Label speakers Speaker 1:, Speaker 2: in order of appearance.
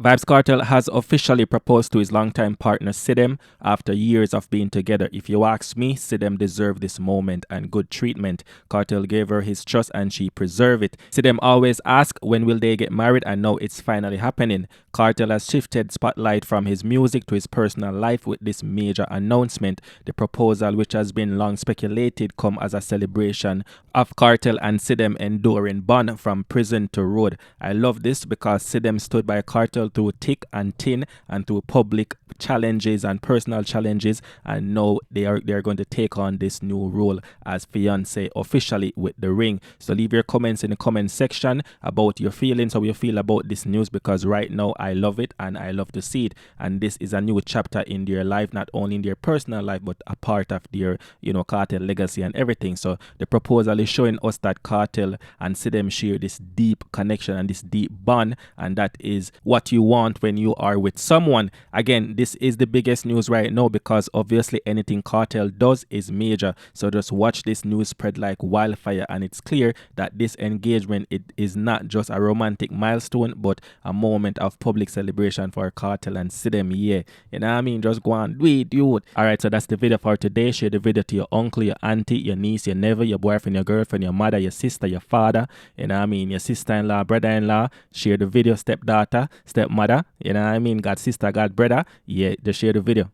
Speaker 1: Vybz Kartel has officially proposed to his longtime partner Sidem after years of being together. If you ask me, Sidem deserved this moment and good treatment. Kartel gave her his trust and she preserved it. Sidem always asked when will they get married, and now it's finally happening. Kartel has shifted spotlight from his music to his personal life with this major announcement. The proposal, which has been long speculated, come as a celebration of Kartel and Sidem enduring bond from prison to road. I love this because Sidem stood by Kartel through thick and thin and through public challenges and personal challenges, and now they are going to take on this new role as fiance officially with the ring. So leave your comments in the comment section about your feelings, how you feel about this news, because right now I love it and I love to see it, and this is a new chapter in their life, not only in their personal life but a part of their Kartel legacy and everything. So the proposal is showing us that Kartel and Sidem share this deep connection and this deep bond, and that is what you want when you are with someone. Again, this is the biggest news right now because obviously anything Kartel does is major. So just watch this news spread like wildfire, and it's clear that this engagement, it is not just a romantic milestone but a moment of public celebration for Kartel and Sidem. Yeah, you know what I mean? Just go and do it, dude. Alright, so that's the video for today. Share the video to your uncle, your auntie, your niece, your nephew, your boyfriend, your girlfriend, your mother, your sister, your father, you know what I mean, your sister-in-law, brother-in-law. Share the video, stepdaughter, stepmother, you know what I mean, god sister, god brother. Yeah, just share the video.